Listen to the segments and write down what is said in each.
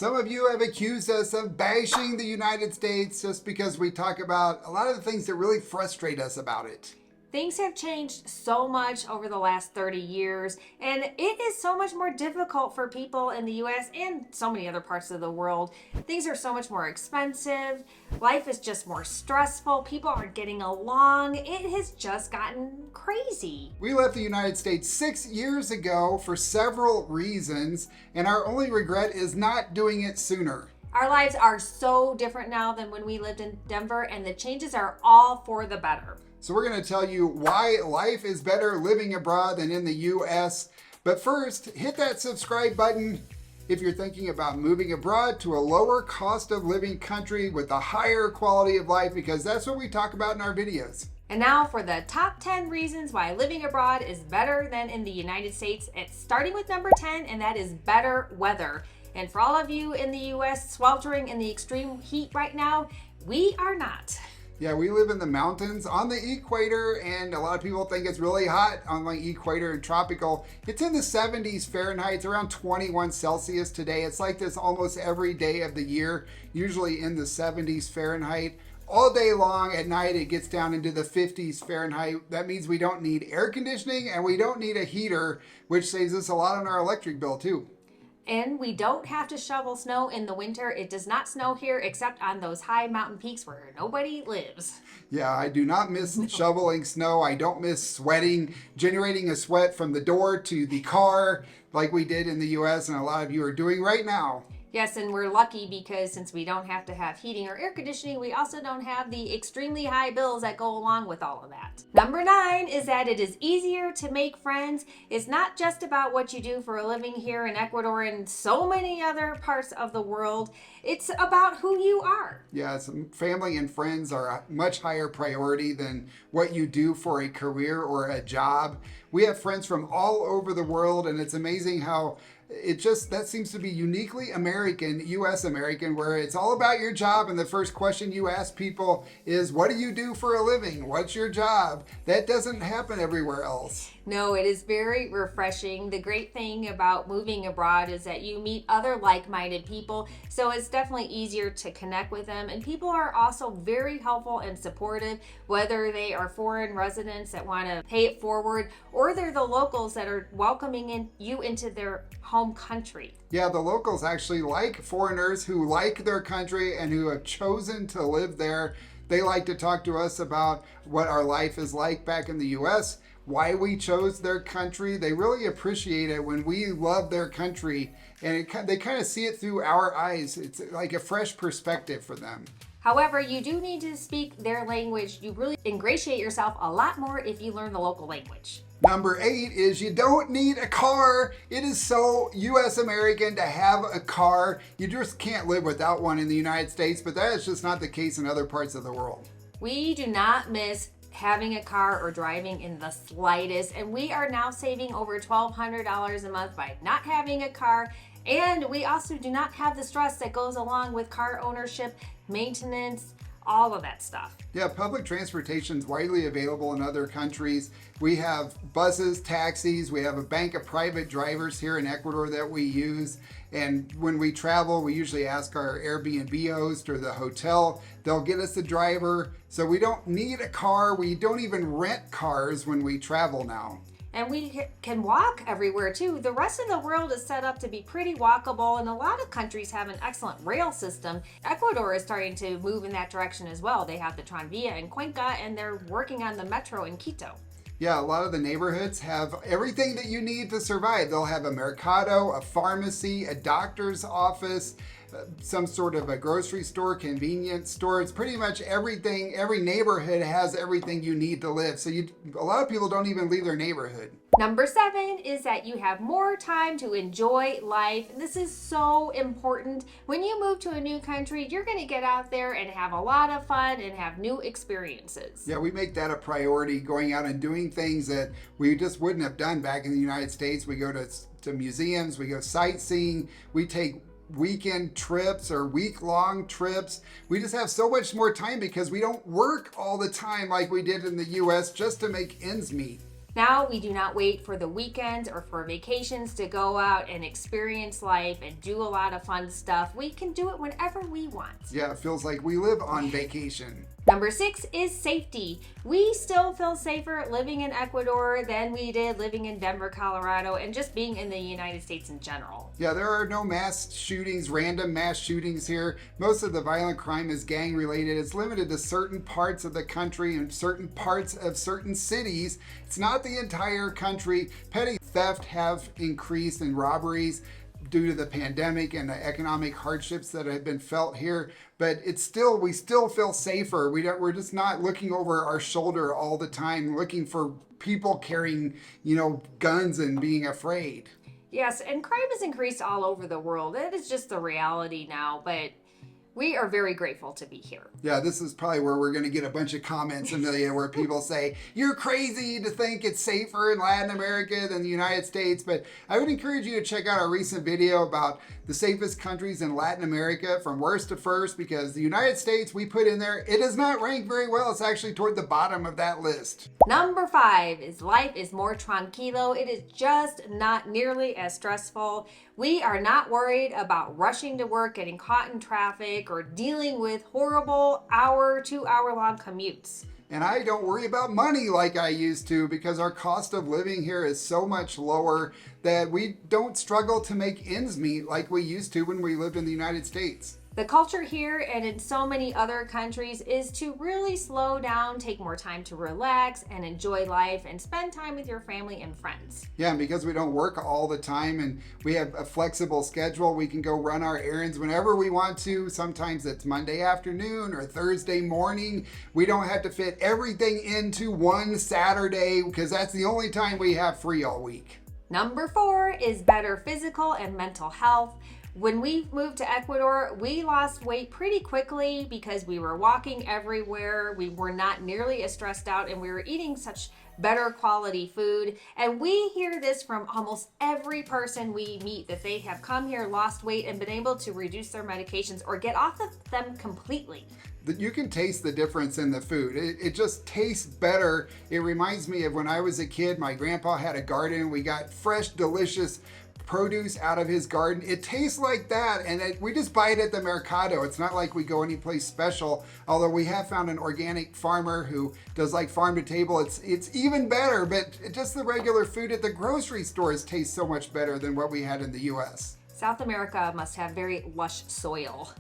Some of you have accused us of bashing the United States just because we talk about a lot of the things that really frustrate us about it. Things have changed so much over the last 30 years, and it is so much more difficult for people in the US and so many other parts of the world. Things are so much more expensive. Life is just more stressful. People aren't getting along. It has just gotten crazy. We left the United States 6 years ago for several reasons, and our only regret is not doing it sooner. Our lives are so different now than when we lived in Denver, and the changes are all for the better. So we're going to tell you why life is better living abroad than in the US. But first, hit that subscribe button if you're thinking about moving abroad to a lower cost of living country with a higher quality of life, because that's what we talk about in our videos. And now for the top 10 reasons why living abroad is better than in the United States. It's starting with number 10, and that is better weather. And for all of you in the US sweltering in the extreme heat right now, we are not. Yeah, we live in the mountains on the equator, and a lot of people think it's really hot on the equator and tropical. It's in the 70s Fahrenheit. It's around 21 Celsius today. It's like this almost every day of the year, usually in the 70s Fahrenheit. All day long. At night, it gets down into the 50s Fahrenheit. That means we don't need air conditioning and we don't need a heater, which saves us a lot on our electric bill too. And we don't have to shovel snow in the winter. It does not snow here except on those high mountain peaks where nobody lives. Yeah, I do not miss shoveling snow. I don't miss sweating, generating a sweat from the door to the car like we did in the US and a lot of you are doing right now. Yes, and we're lucky because since we don't have to have heating or air conditioning, we also don't have the extremely high bills that go along with all of that. Number 9 is that it is easier to make friends. It's not just about what you do for a living here in Ecuador and so many other parts of the world. It's about who you are. Yeah, family and friends are a much higher priority than what you do for a career or a job. We have friends from all over the world, and it's amazing how that seems to be uniquely American, US American, where it's all about your job. And the first question you ask people is, what do you do for a living? What's your job? That doesn't happen everywhere else. No, it is very refreshing. The great thing about moving abroad is that you meet other like-minded people. So it's definitely easier to connect with them. And people are also very helpful and supportive, whether they are foreign residents that want to pay it forward, or they're the locals that are welcoming you into their home country. Yeah, the locals actually like foreigners who like their country and who have chosen to live there. They like to talk to us about what our life is like back in the US, why we chose their country. They really appreciate it when we love their country, and they kind of see it through our eyes. It's like a fresh perspective for them. However, you do need to speak their language. You really ingratiate yourself a lot more if you learn the local language. Number 8 is you don't need a car. It is so US American to have a car. You just can't live without one in the United States, but that is just not the case in other parts of the world. We do not miss having a car or driving in the slightest, and we are now saving over $1,200 a month by not having a car. And we also do not have the stress that goes along with car ownership, maintenance, all of that stuff. Yeah, public transportation is widely available in other countries. We have buses, taxis, we have a bank of private drivers here in Ecuador that we use. And when we travel, we usually ask our Airbnb host or the hotel, they'll get us a driver. So we don't need a car. We don't even rent cars when we travel now. And we can walk everywhere too. The rest of the world is set up to be pretty walkable, and a lot of countries have an excellent rail system. Ecuador is starting to move in that direction as well. They have the Tranvia in Cuenca, and they're working on the metro in Quito. Yeah, a lot of the neighborhoods have everything that you need to survive. They'll have a mercado, a pharmacy, a doctor's office, some sort of a grocery store, convenience store. It's pretty much everything. Every neighborhood has everything you need to live. So a lot of people don't even leave their neighborhood. Number 7 is that you have more time to enjoy life. This is so important. When you move to a new country, you're going to get out there and have a lot of fun and have new experiences. Yeah, we make that a priority, going out and doing things that we just wouldn't have done back in the United States. We go to museums, we go sightseeing, we take weekend trips or week-long trips. We just have so much more time because we don't work all the time like we did in the US just to make ends meet. Now we do not wait for the weekends or for vacations to go out and experience life and do a lot of fun stuff. We can do it whenever we want. Yeah, it feels like we live on vacation. Number 6 is safety. We still feel safer living in Ecuador than we did living in Denver, Colorado, and just being in the United States in general. Yeah, there are no mass shootings, random mass shootings here. Most of the violent crime is gang related. It's limited to certain parts of the country and certain parts of certain cities. It's not the entire country. Petty theft have increased in robberies due to the pandemic and the economic hardships that have been felt here, but we still feel safer. We're just not looking over our shoulder all the time, looking for people carrying, guns and being afraid. Yes, and crime has increased all over the world. It is just the reality now, but we are very grateful to be here. Yeah, this is probably where we're going to get a bunch of comments where people say, you're crazy to think it's safer in Latin America than the United States. But I would encourage you to check out our recent video about the safest countries in Latin America from worst to first, because the United States we put in there, it does not rank very well. It's actually toward the bottom of that list. Number 5 is life is more tranquilo. It is just not nearly as stressful. We are not worried about rushing to work, getting caught in traffic, or dealing with horrible 2 hour long commutes. And I don't worry about money like I used to, because our cost of living here is so much lower that we don't struggle to make ends meet like we used to when we lived in the United States. The culture here and in so many other countries is to really slow down, take more time to relax and enjoy life and spend time with your family and friends. Yeah, and because we don't work all the time and we have a flexible schedule, we can go run our errands whenever we want to. Sometimes it's Monday afternoon or Thursday morning. We don't have to fit everything into one Saturday because that's the only time we have free all week. Number 4 is better physical and mental health. When we moved to Ecuador, we lost weight pretty quickly because we were walking everywhere. We were not nearly as stressed out and we were eating such better quality food. And we hear this from almost every person we meet, that they have come here, lost weight, and been able to reduce their medications or get off of them completely. You can taste the difference in the food. It just tastes better. It reminds me of when I was a kid. My grandpa had a garden. We got fresh, delicious produce out of his garden. It tastes like that, and we just buy it at the mercado. It's not like we go anyplace special, although we have found an organic farmer who does like farm to table. It's even better, but just the regular food at the grocery stores tastes so much better than what we had in the US. South America must have very lush soil.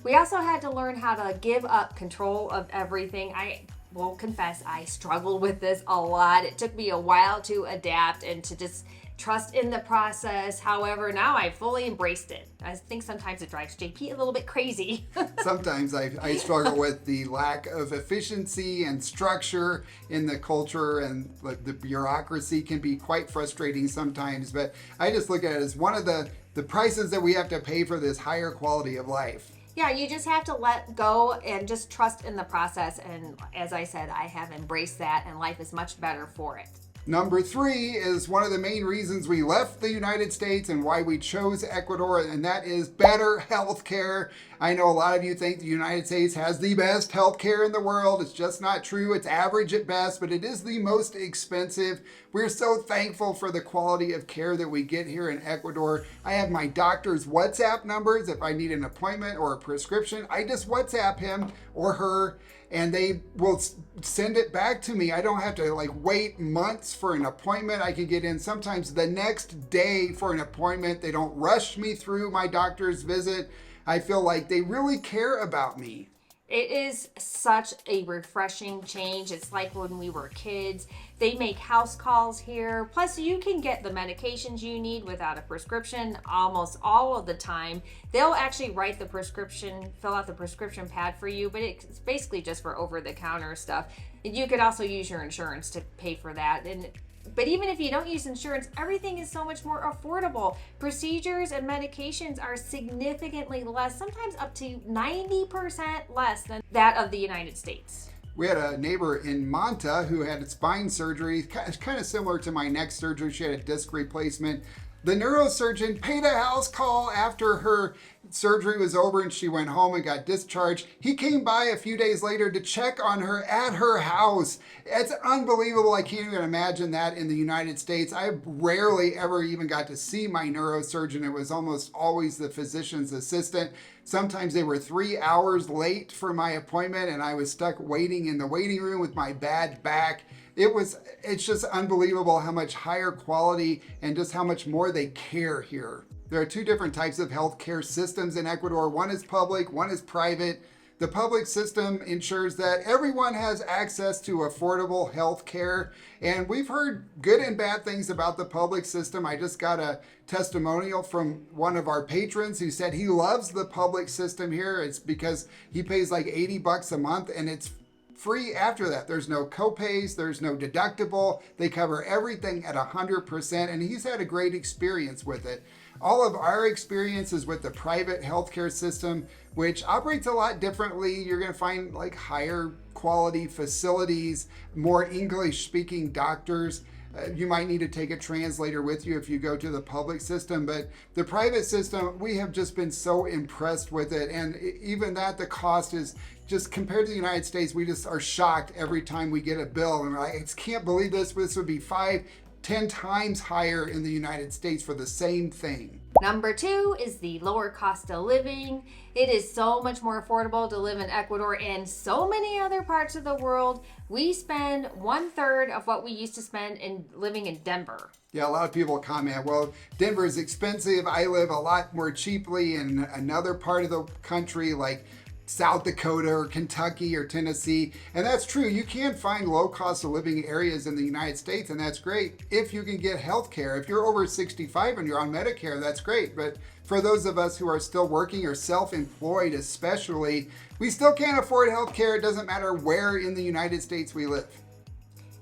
We also had to learn how to give up control of everything. I will confess, I struggled with this a lot. It took me a while to adapt and to just trust in the process. However, now I fully embraced it. I think sometimes it drives JP a little bit crazy. Sometimes I struggle with the lack of efficiency and structure in the culture, and the bureaucracy can be quite frustrating sometimes. But I just look at it as one of the prices that we have to pay for this higher quality of life. Yeah, you just have to let go and just trust in the process. And as I said, I have embraced that, and life is much better for it. Number 3 is one of the main reasons we left the United States and why we chose Ecuador, and that is better health care. I know a lot of you think the United States has the best health care in the world. It's just not true. It's average at best, but it is the most expensive. We're so thankful for the quality of care that we get here in Ecuador. I have my doctor's WhatsApp numbers. If I need an appointment or a prescription, I just WhatsApp him or her, and they will send it back to me. I don't have to wait months for an appointment. I can get in sometimes the next day for an appointment. They don't rush me through my doctor's visit. I feel like they really care about me. It is such a refreshing change. It's like when we were kids. They make house calls here. Plus, you can get the medications you need without a prescription almost all of the time. They'll actually write the prescription, fill out the prescription pad for you, but it's basically just for over-the-counter stuff. And you could also use your insurance to pay for that. But even if you don't use insurance, everything is so much more affordable. Procedures and medications are significantly less, sometimes up to 90% less than that of the United States. We had a neighbor in Manta who had spine surgery, kind of similar to my neck surgery. She had a disc replacement. The neurosurgeon paid a house call after her surgery was over and she went home and got discharged. He came by a few days later to check on her at her house. It's unbelievable. I can't even imagine that in the United States. I rarely ever even got to see my neurosurgeon. It was almost always the physician's assistant. Sometimes they were 3 hours late for my appointment and I was stuck waiting in the waiting room with my bad back. It's just unbelievable how much higher quality and just how much more they care here. There are two different types of healthcare systems in Ecuador. One is public, one is private. The public system ensures that everyone has access to affordable health care. And we've heard good and bad things about the public system. I just got a testimonial from one of our patrons who said he loves the public system here. It's because he pays like $80 a month and it's free after that. There's no copays, there's no deductible. They cover everything at 100%, and he's had a great experience with it. All of our experiences with the private healthcare system, which operates a lot differently. You're going to find like higher quality facilities, more English speaking doctors. You might need to take a translator with you if you go to the public system, but the private system, we have just been so impressed with it. And even that, the cost is just compared to the United States, we just are shocked every time we get a bill. And I just can't believe this. This would be 5-10 times higher in the United States for the same thing. Number 2 is the lower cost of living. It is so much more affordable to live in Ecuador and so many other parts of the world. We spend 1/3 of what we used to spend in living in Denver. Yeah, a lot of people comment, well, Denver is expensive. I live a lot more cheaply in another part of the country like South Dakota or Kentucky or Tennessee. And that's true. You can find low cost of living areas in the United States, and that's great if you can get health care. If you're over 65 and you're on Medicare, that's great. But for those of us who are still working or self-employed especially, we still can't afford health care. It doesn't matter where in the United States we live.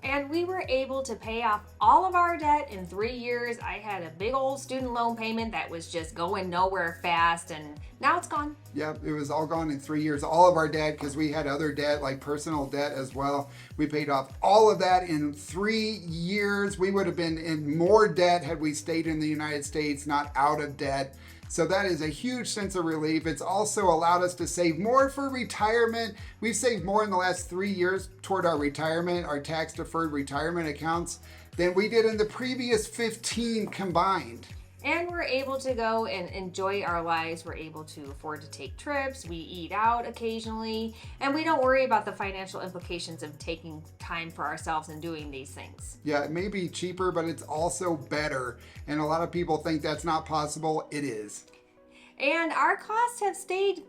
And we were able to pay off all of our debt in 3 years. I had a big old student loan payment that was just going nowhere fast, and now it's gone. Yep, it was all gone in 3 years. All of our debt, because we had other debt, like personal debt as well. We paid off all of that in 3 years. We would have been in more debt had we stayed in the United States, not out of debt. So that is a huge sense of relief. It's also allowed us to save more for retirement. We've saved more in the last 3 years toward our retirement, our tax deferred retirement accounts, than we did in the previous 15 combined. And we're able to go and enjoy our lives. We're able to afford to take trips. We eat out occasionally. And we don't worry about the financial implications of taking time for ourselves and doing these things. Yeah, it may be cheaper, but it's also better. And a lot of people think that's not possible. It is. And our costs have stayed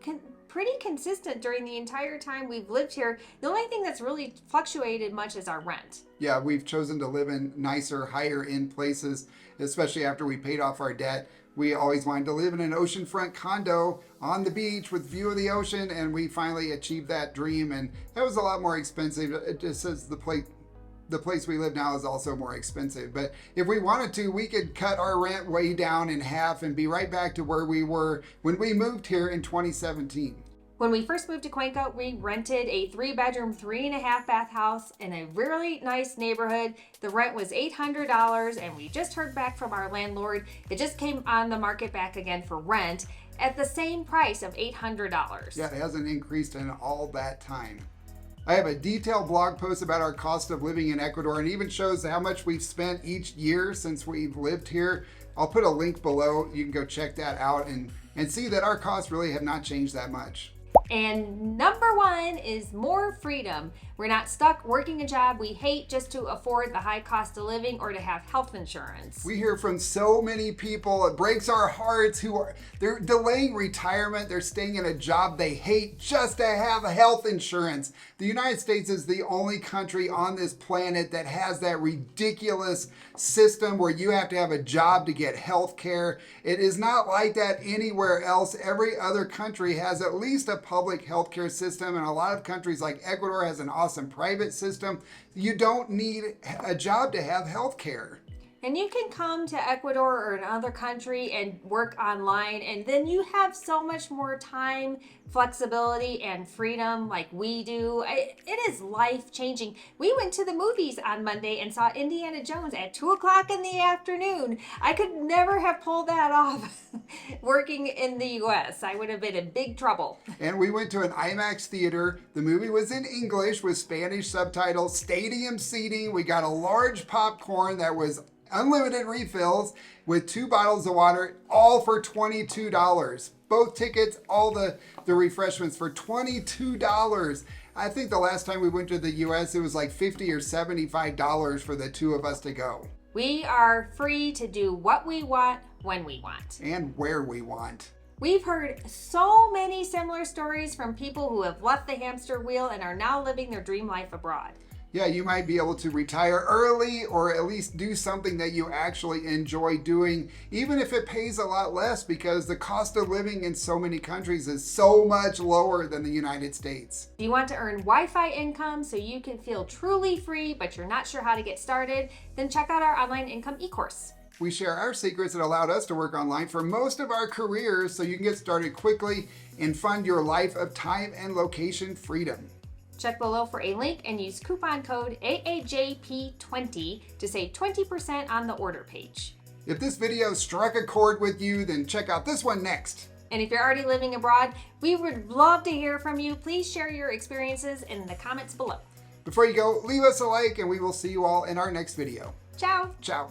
pretty consistent during the entire time we've lived here. The only thing that's really fluctuated much is our rent. Yeah, we've chosen to live in nicer, higher end places, especially after we paid off our debt. We always wanted to live in an oceanfront condo on the beach with view of the ocean, and we finally achieved that dream. And that was a lot more expensive. It just says the place we live now is also more expensive. But if we wanted to, we could cut our rent way down in half and be right back to where we were when we moved here in 2017. When we first moved to Cuenca, we rented a 3-bedroom, 3.5-bath house in a really nice neighborhood. The rent was $800, and we just heard back from our landlord. It just came on the market back again for rent at the same price of $800. Yeah, it hasn't increased in all that time. I have a detailed blog post about our cost of living in Ecuador, and even shows how much we've spent each year since we've lived here. I'll put a link below. You can go check that out and see that our costs really have not changed that much. And number 1 is more freedom. We're not stuck working a job we hate just to afford the high cost of living or to have health insurance. We hear from so many people, it breaks our hearts, they're delaying retirement, they're staying in a job they hate just to have health insurance. The United States is the only country on this planet that has that ridiculous system where you have to have a job to get health care. It is not like that anywhere else. Every other country has at least a public health care system, and a lot of countries like Ecuador has an awesome private system. You don't need a job to have health care. And you can come to Ecuador or another country and work online, and then you have so much more time, flexibility, and freedom like we do. It is life-changing. We went to the movies on Monday and saw Indiana Jones at 2 o'clock in the afternoon. I could never have pulled that off working in the U.S. I would have been in big trouble. And we went to an IMAX theater. The movie was in English with Spanish subtitles, stadium seating. We got a large popcorn that was unlimited refills with 2 bottles of water, all for $22. Both tickets, all the refreshments for $22. I think the last time we went to the US, it was like $50 or $75 for the 2 of us to go. We are free to do what we want, when we want. And where we want. We've heard so many similar stories from people who have left the hamster wheel and are now living their dream life abroad. Yeah, you might be able to retire early or at least do something that you actually enjoy doing, even if it pays a lot less, because the cost of living in so many countries is so much lower than the United States. Do you want to earn Wi-Fi income so you can feel truly free, but you're not sure how to get started? Then check out our online income e-course. We share our secrets that allowed us to work online for most of our careers so you can get started quickly and fund your life of time and location freedom. Check below for a link and use coupon code AAJP20 to save 20% on the order page. If this video struck a chord with you, then check out this one next. And if you're already living abroad, we would love to hear from you. Please share your experiences in the comments below. Before you go, leave us a like and we will see you all in our next video. Ciao. Ciao.